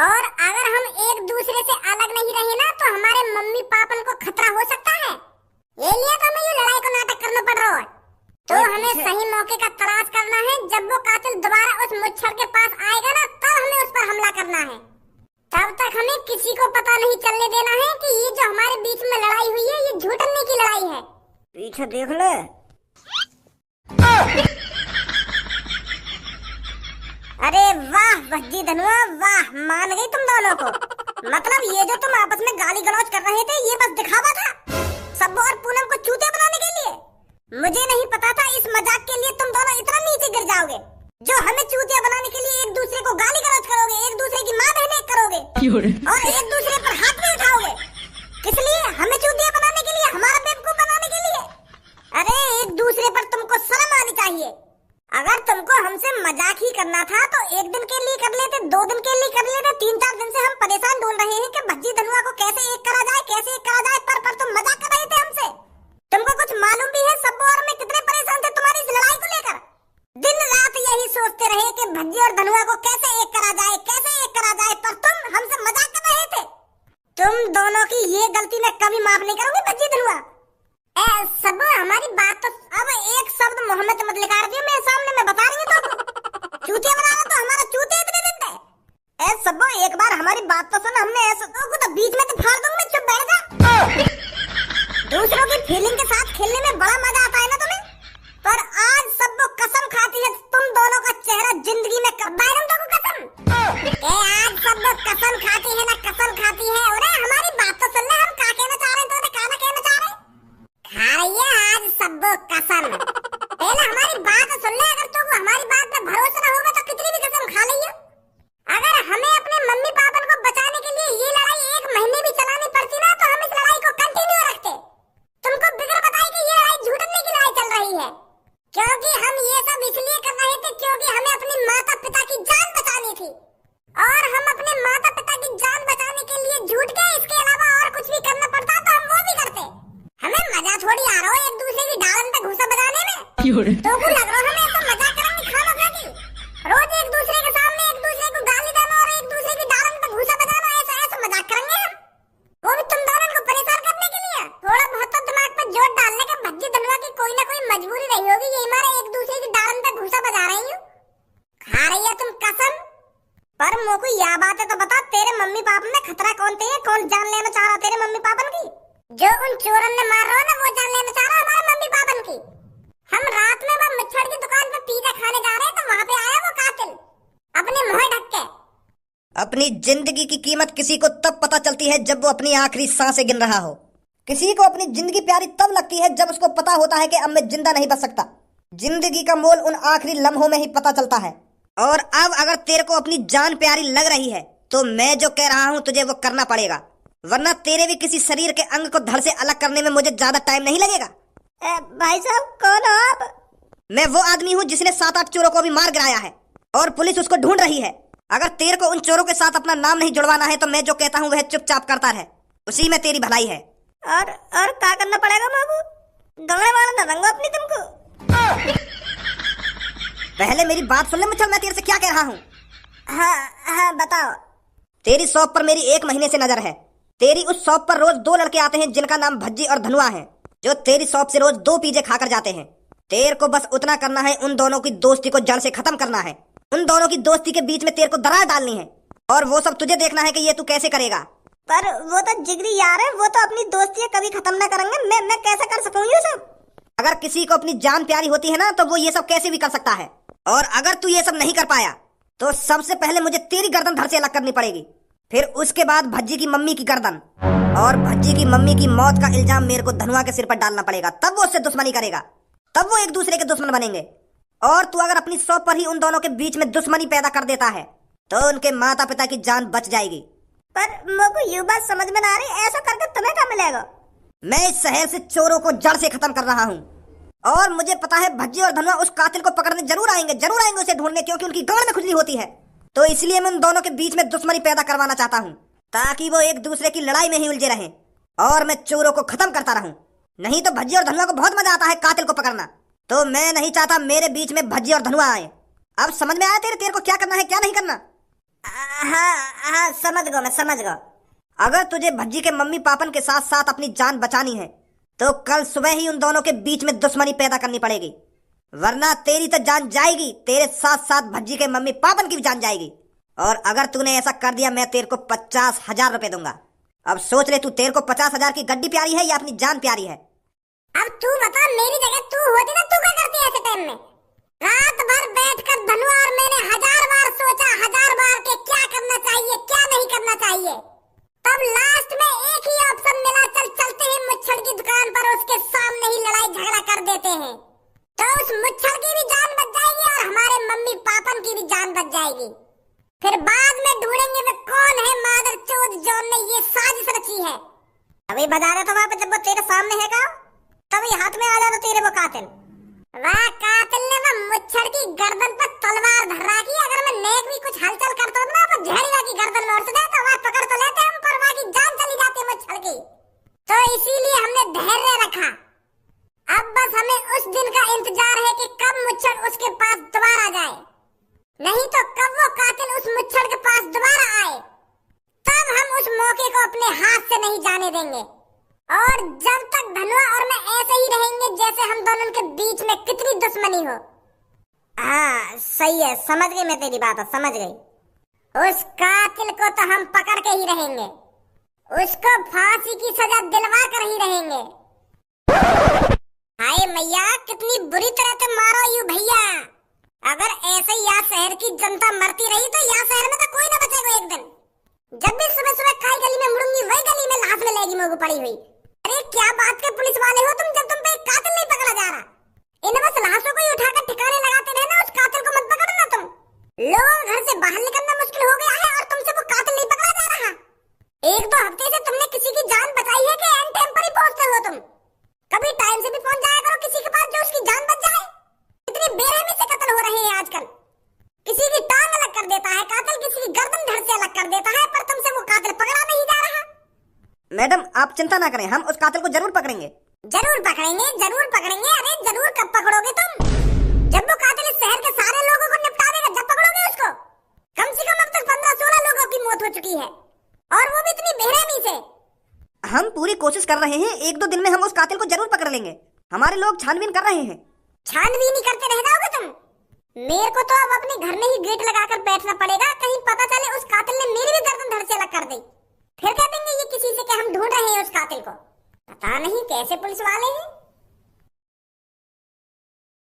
और अगर हम एक दूसरे से अलग नहीं रहे ना तो हमारे मम्मी पापा को खतरा हो सकता है। ये लिए तो हमें ये लड़ाई को नाटक करना पड़ रहा है। तो हमें सही मौके का तलाश करना है। जब वो कातिल दोबारा उस मुच्छर के पास आएगा ना तब हमें उस पर हमला करना है। तब तक हमें किसी को पता नहीं चलने देना है कि ये जो हमारे बीच में लड़ाई हुई है ये झूठने की लड़ाई है। पीछे देख ले। अरे वाह भज्जी धनुआ वाह, मान गई तुम दोनों को। मतलब ये जो तुम आपस में गाली गलौज कर रहे थे ये बस दिखावा था सबो और पूनम को चूते बनाने के लिए। मुझे नहीं पता था इस मजाक के लिए तुम दोनों इतना नीचे गिर जाओगे जो हमें चूतिया बनाने के लिए एक दूसरे को गाली गलौज करोगे, एक दूसरे की माँ बहने करोगे और एक दूसरे पर हाथ में उठाओगे। किस लिए? हमें चूतिया बनाने के लिए, हमारा बेवकूफ बनाने के लिए। अरे एक दूसरे पर तुमको शर्म आनी चाहिए। अगर तुमको हमसे मजाक ही करना था तो एक दिन के लिए कर लेते, 2 दिन के लिए कर लेते। 3-4 दिन से हम परेशान ढूंढ रहे हैं कि भज्जी धनुआ को कैसे एक करा जाए, कैसे एक करा जाए, पर तुम मजाक कर रहे थे हमसे। तुमको कुछ मालूम भी है सब और मैं कितने परेशान थे तुम्हारी इस लड़ाई को लेकर। दिन रात यही सोचते रहे कि भज्जी और धनुआ को कैसे एक करा जाए, कैसे एक करा जाए, पर तुम हमसे मजाक कर रहे थे। तुम दोनों की ये गलती मैं कभी माफ नहीं करूंगी भज्जी धनुआ। सब हमारी बात तो अब एक शब्द मोहम्मद मत लिखा दियो मेरे सामने, मैं बता रही हूँ तो चूतिया बनाना तो हमारा चूते इतने दिन थे। सब एक बार हमारी बात तो सुन, हमने ऐसा तो बीच में तो फाड़ दूंगा, चुप बैठ जा। दूसरों की फीलिंग के साथ खेलने में बड़ा मजा आता है ना तुम्हें, पर आज सब कसम खाती है तुम दोनों का चेहरा जिंदगी में बैरम दो कसम। आज सब कसम खाती है ना, कसम खाती है। अरे हमारी बात तो सुन ले, हम क्या कहना चाह रहे हैं, तो क्या कहना चाह रहे हैं। आज सब कसम पहले हमारी बात सुन ले। अगर तुमको हमारी बात पे भरोसा ना होगा तो कितनी भी कसम खा लियो। अगर हमें अपने मम्मी पापा को बचाने के लिए ये लड़ाई 1 महीने भी चलानी पड़ती ना तो हम इस लड़ाई को कंटिन्यू रखते। तुमको बिगड़ बताई कि ये लड़ाई झूठने की लड़ाई चल रही है, क्योंकि हम ये सब इसलिए कर रहे थे क्योंकि हमें अपने माता पिता की जान बचानी थी। और हम अपने माता पिता की जान बचाने के लिए झूठ के इसके अलावा और कुछ भी करना पड़ता तो हम वो भी करते। हमें मजा थोड़ी आ रहा हो एक दूसरे की डालन पे घुसा बजाने में। तो को लग रहा हमें ऐसा मजाक करेंगे खाना खा के, रोज एक दूसरे के सामने एक दूसरे को गाली देना और एक दूसरे की डालन पे घुसा बजाना, ऐसा मजाक करेंगे हम, वो भी तुम दोनों को परेशान करने के लिए। थोड़ा बहुत तो दिमाग पर जोर डालने का भज्जी धनुआ की कोई ना कोई मजबूरी रही होगी, ये हमारे एक दूसरे की डालन पे घुसा बजा रही हूँ। खा रही है तुम कसम, पर मोको यह बात है तो बता, तेरे मम्मी पापा में खतरा कौन थे? कौन जान लेना चाह रहा तेरे मम्मी पापा की? जो उन चोरों ने मार रहा ना वो जान लेना चाह रहा हमारे मम्मी पापा की। हम रात में वो मिठाई की दुकान पे पिज़्ज़ा खाने जा रहे हैं तो वहाँ पे आया वो कातिल अपने मुंह ढक के। अपनी जिंदगी की कीमत किसी को तब पता चलती है जब वो अपनी आखिरी सांसें गिन रहा हो। किसी को अपनी जिंदगी प्यारी तब लगती है जब उसको पता होता है कि अब मैं जिंदा नहीं बच सकता। जिंदगी का मोल उन आखिरी लम्हों में ही पता चलता है। और अब अगर तेरे को अपनी जान प्यारी लग रही है तो मैं जो कह रहा हूँ तुझे वो करना पड़ेगा, वरना तेरे भी किसी शरीर के अंग को धड़ से अलग करने में मुझे ज्यादा टाइम नहीं लगेगा। भाई साहब कौन हो आप? मैं वो आदमी हूँ जिसने 7-8 चोरों को भी मार गिराया है और पुलिस उसको ढूंढ रही है। अगर तेरे को उन चोरों के साथ अपना नाम नहीं जुड़वाना है तो मैं जो कहता हूँ वह चुपचाप करता रहे, उसी में तेरी भलाई है। और क्या करना पड़ेगा बाबू? दंगड़े मारना दंगो अपनी तुमको। पहले मेरी बात सुन ले मुझे, मैं तेरे से क्या कह रहा हूँ। हाँ बताओ। तेरी शॉप पर मेरी 1 महीने से नजर है। तेरी उस शॉप पर रोज 2 लड़के आते हैं जिनका नाम भज्जी और धनुआ है, जो तेरी शॉप से रोज 2 पिज़्ज़े खाकर जाते हैं। तेरे को बस उतना करना है, उन दोनों की दोस्ती को जड़ से खत्म करना है। उन दोनों की दोस्ती के बीच में तेरे को दरार डालनी है और वो सब तुझे देखना है कि ये तू कैसे करेगा। पर वो तो जिगरी यार है, वो तो अपनी दोस्ती कभी खत्म ना करेंगे। मैं कैसे कर सकूं ये सब? अगर किसी को अपनी जान प्यारी होती है ना तो वो ये सब कैसे भी कर सकता है। और अगर तू ये सब नहीं कर पाया तो सबसे पहले मुझे तेरी गर्दन धड़ से अलग करनी पड़ेगी, फिर उसके बाद भज्जी की मम्मी की गर्दन, और भज्जी की मम्मी की मौत का इल्जाम मेरे को धनुआ के सिर पर डालना पड़ेगा। तब वो उससे दुश्मनी करेगा, तब वो एक दूसरे के दुश्मन बनेंगे। और तू अगर अपनी शॉप पर ही उन दोनों के बीच में दुश्मनी पैदा कर देता है तो उनके माता पिता की जान बच जाएगी। पर मुझको ये बात समझ में ना आ रही, ऐसा करके तुम्हें क्या मिलेगा? मैं इस शहर से चोरों को जड़ से खत्म कर रहा हूँ और मुझे पता है भज्जी और धनुआ उस कातिल को पकड़ने जरूर आएंगे उसे ढूंढने, क्योंकि उनकी गांड में खुजली होती है। तो इसलिए मैं उन दोनों के बीच में दुश्मनी पैदा करवाना चाहता हूँ ताकि वो एक दूसरे की लड़ाई में ही उलझे रहें और मैं चोरों को खत्म करता रहूं। नहीं तो भज्जी और धनुआ को बहुत मजा आता है कातिल को पकड़ना, तो मैं नहीं चाहता मेरे बीच में भज्जी और धनुआ आए। अब समझ में आया तेरे को क्या करना है क्या नहीं करना? हाँ हाँ, समझ गया, मैं समझ गया। अगर तुझे भज्जी के मम्मी पापन के साथ साथ अपनी जान बचानी है तो कल सुबह ही उन दोनों के बीच में दुश्मनी पैदा करनी पड़ेगी, वरना तेरी तो जान जाएगी, तेरे साथ साथ भज्जी के मम्मी पापन की भी जान जाएगी। और अगर तूने ऐसा कर दिया मैं तेरे को 50,000 रुपए दूंगा। अब सोच ले, तू तेरे को 50,000 की गड्डी प्यारी है या अपनी जान प्यारी है? अब तू बता, मेरी जगह तू होती ना, तू क्या करती ऐसे टाइम में? रात भर बैठकर धनुआ और मैंने 1000 बार सोचा, 1000 बार के क्या करना चाहिए क्या नहीं करना चाहिए। तब लास्ट में एक ही ऑप्शन मिला, चल चलते हैं मुच्छड़ की दुकान पर, उसके सामने ही लड़ाई झगड़ा कर देते हैं, तो उस मुच्छड़ की भी जान बच जाएगी और हमारे मम्मी पापन की भी जान बच जाएगी। फिर बाद में ढूंढेंगे वे कौन है मादर चोद जॉन ने ये साजिश रची है। अभी बता रहे थे वहां पे जब वो तेरे सामने है का, तभी हाथ में आ जाता तेरे वो कातिल। वह कातिल ने वो मुच्छड़ की गर्दन पर तलवार धर रखी, अगर मैं नेक भी कुछ हलचल करता हूँ ना तो झड़ीवा की गर्दन में उड़ जाता, वह पकड़ तो लेते हम, पर वह की जान चली जाती मुच्छड़ की। तो इसीलिए हमने धैर्य रखा। अब बस हमें उस दिन का इंतजार है कि कब मुच्छड़ उसके पास दोबारा जाए, नहीं तो कब वो कातिल उस मुच्छड़ के पास दोबारा आए, तब हम उस मौके को अपने हाथ से नहीं जाने देंगे। और जब तक धनुआ और मैं ऐसे ही रहेंगे जैसे हम दोनों के बीच में कितनी दुश्मनी हो। हाँ सही है, समझ गई मैं तेरी बात, समझ गई। उस कातिल को तो हम पकड़ के ही रहेंगे, उसको फांसी की सजा दिलवा कर ही रहेंगे। हाय मैया, कितनी बुरी तरह से मारो यू भैया। अगर ऐसे यहाँ शहर की जनता मरती रही तो यहाँ शहर में तो कोई ना बचेगा एक दिन। जब भी सुबह सुबह खाई गली में मुड़ूंगी वही गली में लाश में लेगी मुझे पड़ी हुई। अरे क्या बात के पुलिस वाले हो तुम, जब तुम पे एक कातिल नहीं पकड़ा जा रहा। इन बस लाशों को ही उठाकर ठिकाने लगाते रहना, उस कातिल को मत पकड़ना तुम। लोगों को घर से बाहर निकलना मुश्किल हो गया है और तुमसे वो कातिल नहीं पकड़ा जा रहा। 1-2 हफ्ते से तुमने किसी की जान बचाई है कि एंड टाइम पर ही पहुंचते हो तुम? कभी टाइम से भी पहुंच जाया करो किसी के पास जो उसकी जान बच जाए। इतनी बेरहमी से कत्ल हो रहे हैं आजकल। किसी की टांग अलग कर देता है कातिल, किसी की गर्दन धड़ से अलग कर देता है, पर तुमसे वो कातिल पकड़ा नहीं जा रहा। मैडम आप चिंता ना करें, हम उस कातिल को जरूर पकड़ेंगे। जरूर पकड़ेंगे, जरूर पकड़ेंगे। अरे जरूर कब पकड़ोगे तुम? जब वो कातिल इस शहर के सारे लोगों को निपटा देगा जब पकड़ोगे उसको। कम से कम अब तक 15-16 लोगों की मौत हो चुकी है और वो भी इतनी बेरहमी से। हम पूरी कोशिश कर रहे हैं, 1-2 दिन में हम उस कातिल को जरूर पकड़ लेंगे। हमारे लोग छानबीन कर रहे हैं। छानबीन ही करते रह जाओगे तुम? मेरे को तो अब अपने घर में ही गेट लगाकर बैठना पड़ेगा, कहीं पता चले उस कातिल ने मेरी भी गर्दन धड़ से अलग कर दी। फिर कह देंगे ये किसी से कि हम ढूंढ रहे हैं उस कातिल को। पता नहीं कैसे पुलिस वाले हैं।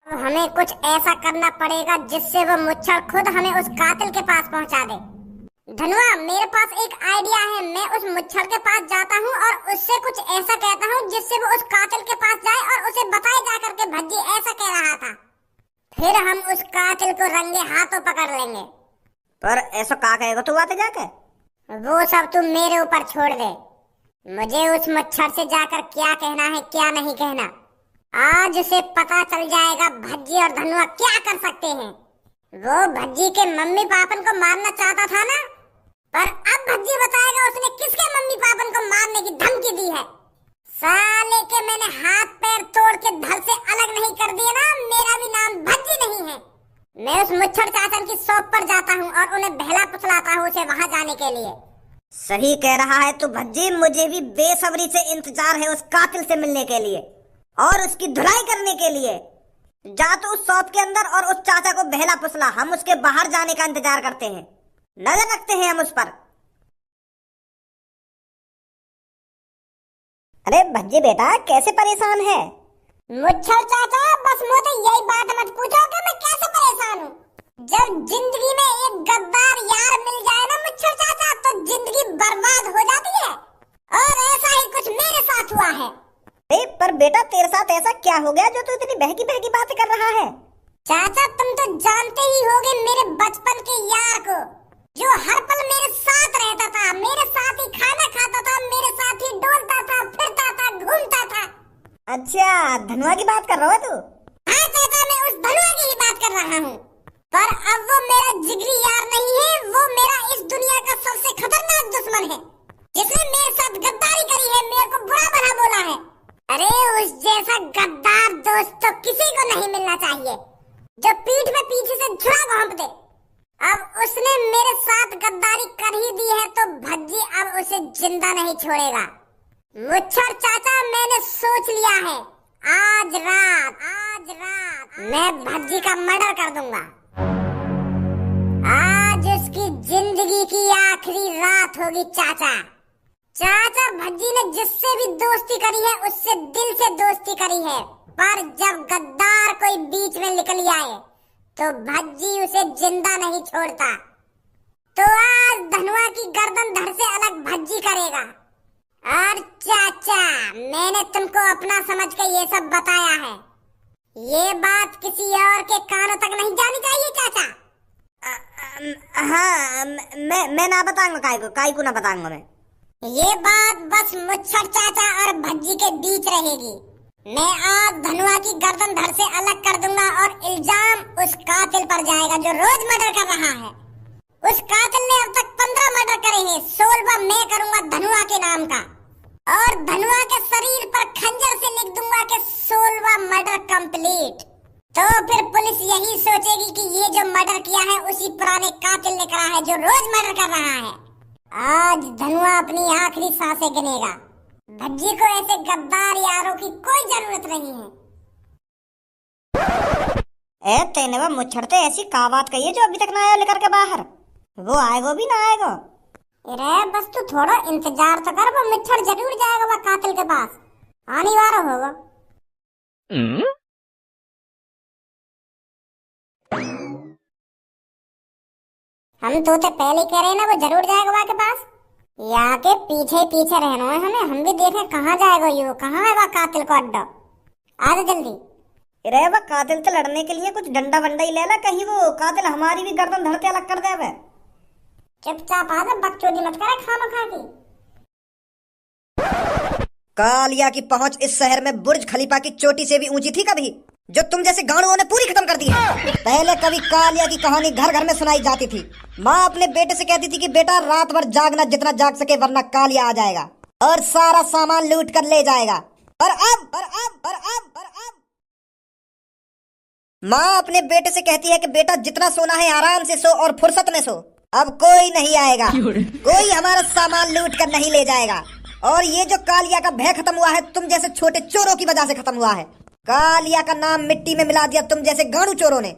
अब हमें कुछ ऐसा करना पड़ेगा जिससे वो मुच्छड़ खुद हमें उस कातिल के पास पहुंचा दे। धनुआ, मेरे पास एक आइडिया है। मैं उस मुच्छड़ के पास जाता हूँ और उससे कुछ ऐसा कहता हूँ जिससे वो उस कातिल के पास जाए और उसे बताए जाकर के भज्जी ऐसा कह रहा था। फिर हम उस कातिल को रंगे हाथों पकड़ लेंगे। पर ऐसा क्या कहेगा तू आते जाके? वो सब तुम मेरे ऊपर छोड़ दे। मुझे उस मच्छर से जाकर क्या कहना है क्या नहीं कहना, आज उसे पता चल जाएगा भज्जी और धनुआ क्या कर सकते हैं। वो भज्जी के मम्मी पापन को मारना चाहता था ना, पर अब भज्जी बताएगा उसने किसके मम्मी पापन को मारने की धमकी दी है। साले के मैंने हाथ पैर तोड़ के धड़ से अलग नहीं कर दिए ना, मेरा भी नाम भज्जी नहीं है। मैं उस मुच्छड़ चाचन की शॉप पर जाता हूँ और उन्हें बहला फुसलाता हूँ उसे वहाँ जाने के लिए। सही कह रहा है तू भज्जी, मुझे भी बेसब्री से इंतजार है उस कातिल से मिलने के लिए और उसकी धुलाई करने के लिए। जा तो उस शॉप के अंदर और उस चाचा को बहला फुसला, हम उसके बाहर जाने का इंतजार करते हैं, नजर रखते हैं हम उस पर। अरे भज्जी बेटा कैसे परेशान है? मुच्छड़ चाचा, बस मुझे यही बात मत पूछो कि मैं कैसे परेशान हूँ। जब जिंदगी में एक गद्दार यार मिल जाए ना मुच्छड़ चाचा, तो जिंदगी बर्बाद हो जाती है और ऐसा ही कुछ मेरे साथ हुआ है। पर बेटा तेरे साथ ऐसा क्या हो गया जो तू इतनी बहकी बहकी बातें कर रहा है? चाचा तुम तो जानते ही होगे मेरे बचपन के यार को, जो हर पल मेरे साथ रहता था, मेरे साथ ही खाना खाता था, मेरे साथ ही डोलता था, फिरता था, घूमता था। अच्छा धनुआ की बात कर रहा है तू? हाँ चाचा, मैं उस धनुआ की ही बात कर रहा हूँ। पर अब वो मेरा जिगरी यार नहीं है, वो मेरा इस दुनिया का सबसे खतरनाक दुश्मन है, जिसने मेरे साथ गद्दारी करी है, मेरे को बुरा भला बोला है। अरे उस जैसा गद्दार दोस्त तो किसी को नहीं मिलना चाहिए, जो पीठ में पीछे से छुरा घोंप दे। अब उसने मेरे साथ जिंदा नहीं छोड़ेगा। मुच्छर चाचा, मैंने सोच लिया है, आज रात मैं भज्जी का मर्डर कर दूंगा। आज उसकी जिंदगी की आखिरी रात होगी चाचा। चाचा, भज्जी ने जिससे भी दोस्ती करी है उससे दिल से दोस्ती करी है, पर जब गद्दार कोई बीच में निकल आए तो भज्जी उसे जिंदा नहीं छोड़ता। तो आज धनुआ की गर्दन धड़ से अलग भज्जी करेगा। और चाचा, मैंने तुमको अपना समझ के ये सब बताया है, ये बात किसी और के कानों तक नहीं जानी चाहिए चाचा। हाँ, मैं ना बताऊंगा, काय को ना बताऊंगा मैं। ये बात बस मुच्छर चाचा और भज्जी के बीच रहेगी। मैं आज धनुआ की गर्दन धड़ से अलग कर दूंगा और इल्जाम उस कातिल पर जाएगा जो रोज मर्डर कर रहा है। उस कातिल ने अब तक 15 मर्डर करे हैं, 16वां मैं करूंगा धनुआ के नाम का, और धनुआ के शरीर पर खंजर से लिख दूंगा कि 16वां मर्डर कंप्लीट। तो फिर पुलिस यही सोचेगी कि ये जो मर्डर किया है उसी पुराने कातिल ने करा है जो रोज मर्डर कर रहा है। आज धनुआ अपनी आखिरी सांसें गिनेगा। भज्जी को ऐसे गद्दार यारों की कोई जरूरत नहीं है। तेने वो मुच्छड़ते ऐसी का बात कही है जो अभी तक ना आया लेकर के बाहर? वो आएगा भी ना आएगा? अरे बस तू थोड़ा इंतजार तो कर, वो मुच्छड़ जरूर जाएगा वो कातिल के पास, आने वाला होगा। हम तो पहले कह रहे हैं ना, वो जरूर जाएगा वहाँ के पास। यहाँ के पीछे पीछे रहना है हमें, हम भी देखें कहाँ जाएगा ये, कहाँ है वह कातिल को अड्डा। आ जा जल्दी। अरे वह कातिल से लड़ने के लिए कुछ डंडा वंडा ही ले ला, कहीं वो कातिल हमारी भी गर्दन धड़ते अलग कर दे। चुपचाप आ जा, बकचोदी मत करे खाना खा के। कालिया की पहुंच इस शहर में बुर्ज खलीफा की चोटी से भी ऊंची थी कभी, जो तुम जैसे गाड़ुओं ने पूरी खत्म कर दी है। पहले कभी कालिया की कहानी घर घर में सुनाई जाती थी। माँ अपने बेटे से कहती थी कि बेटा रात भर जागना जितना जाग सके, वरना कालिया आ जाएगा और सारा सामान लूट कर ले जाएगा। और अब माँ अपने बेटे से कहती है कि बेटा जितना सोना है आराम से सो और फुर्सत में सो, अब कोई नहीं आएगा, कोई हमारा सामान लूट कर नहीं ले जाएगा। और ये जो कालिया का भय खत्म हुआ है तुम जैसे छोटे चोरों की वजह से खत्म हुआ है। कालिया का नाम मिट्टी में मिला दिया तुम जैसे गाड़ू चोरों ने।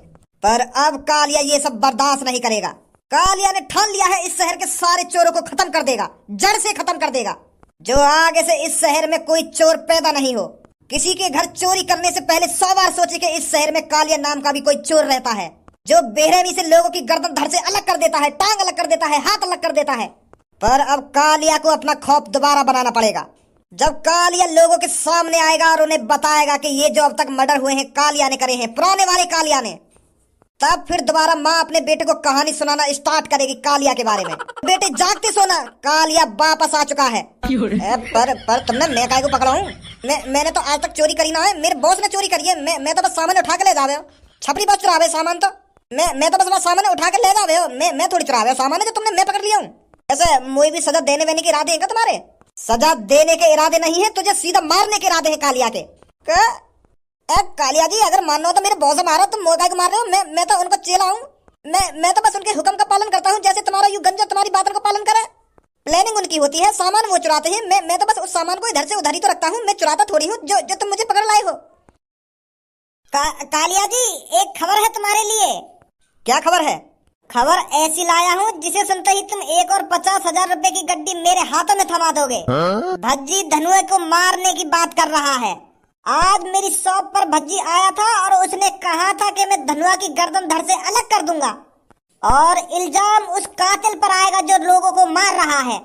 पर अब कालिया ये सब बर्दाश्त नहीं करेगा। कालिया ने ठान लिया है इस शहर के सारे चोरों को खत्म कर देगा, जड़ से खत्म कर देगा। जो आगे से इस शहर में कोई चोर पैदा नहीं हो। किसी के घर चोरी करने से पहले 100 बार सोचे कि इस शहर में कालिया नाम का भी कोई चोर रहता है, जो बेरहमी से लोगों की गर्दन धड़ से अलग कर देता है, टांग अलग कर देता है, हाथ अलग कर देता है। पर अब कालिया को अपना खौफ दोबारा बनाना पड़ेगा। जब कालिया लोगों के सामने आएगा और उन्हें बताएगा कि ये जो अब तक मर्डर हुए हैं कालिया ने करे हैं, पुराने वाले कालिया ने, तब फिर दोबारा माँ अपने बेटे को कहानी सुनाना स्टार्ट करेगी कालिया के बारे में। बेटे जागते सोना, कालिया वापस आ चुका है। पर तुमने मैं काय को पकड़ा हूँ? मैंने तो आज तक चोरी करी ना है, मेरे बॉस ने चोरी करी है। मैं तो बस सामान उठा के ले जावे हो। छपरी बस चुरावे सामान तो मैं तो बस सामान उठा के ले जावे हो। मैं थोड़ी चुरावे सामान जो तुमने मैं पकड़ लिया हूँ। ऐसे मुझे भी सजा देने वेने के इरादे हैं क्या तुम्हारे? सजा देने के इरादे नहीं है, तुझे सीधा मारने के इरादे हैं कालिया के। कालिया जी अगर मानो तो मेरे बॉस मारा, तुम मोगाई को मार रहे हो। मैं तो उनको चेला हूँ। मैं तो बस उनके हुक्म का पालन करता हूँ, जैसे तुम्हारा यू गंजा तुम्हारी बातों का पालन करे। प्लानिंग उनकी होती है, सामान वो चुराते हैं। मैं तो बस उस सामान को इधर से उधर ही तो रखता हूँ। मैं चुराता थोड़ी हूँ जो तुम मुझे पकड़ लाए हो। कालिया जी एक खबर है तुम्हारे लिए। क्या खबर है? खबर ऐसी लाया हूँ जिसे सुनते ही तुम 1 और 50,000 रुपए की गड्डी मेरे हाथों में थमा दोगे। भज्जी धनुए को मारने की बात कर रहा है। आज मेरी शॉप पर भज्जी आया था और उसने कहा था कि मैं धनुआ की गर्दन धड़ से अलग कर दूंगा और इल्जाम उस कातिल पर आएगा जो लोगों को मार रहा है।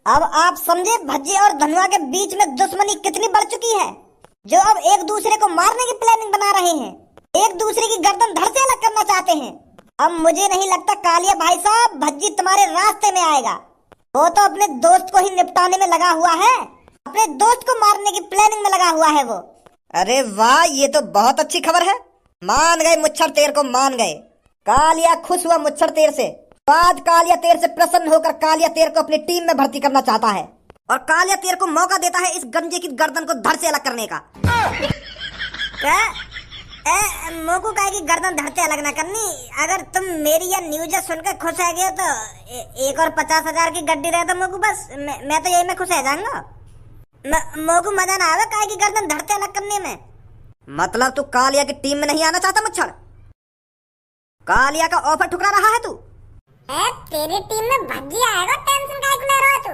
अब आप समझे भज्जी और धनुआ के बीच में दुश्मनी कितनी बढ़ चुकी है, जो अब एक दूसरे को मारने की प्लानिंग बना रहे हैं, एक दूसरे की गर्दन धड़ से अलग करना चाहते हैं। अब मुझे नहीं लगता कालिया भाई साहब भज्जी तुम्हारे रास्ते में आएगा। वो तो अपने दोस्त को ही निपटाने में लगा हुआ है, अपने दोस्त को मारने की प्लानिंग में लगा हुआ है वो। अरे वाह, ये तो बहुत अच्छी खबर है। मान गए मुच्छर तेर को, मान गए। कालिया खुश हुआ मुच्छर तेर से। आज कालिया तेर से प्रसन्न होकर कालिया तेर को अपनी टीम में भर्ती करना चाहता है और कालिया तेर को मौका देता है इस गंजे की गर्दन को धड़ से अलग करने का। मोको काहे की गर्दन धरते अलग ना करनी। अगर तुम मेरी या न्यूज सुनकर खुश है गए तो एक और 50,000 की गड्डी रहे तो मोको बस मैं तो यही में खुश रह जाऊंगा। मोको मजा ना आवे काहे की गर्दन धरते अलग करने में। मतलब तू कालिया की टीम में नहीं आना चाहता मुच्छड़? कालिया का ऑफर ठुकरा रहा है तू? तेरी टीम में भज्जी आएगा, टेंशन काहे ले रहा तू?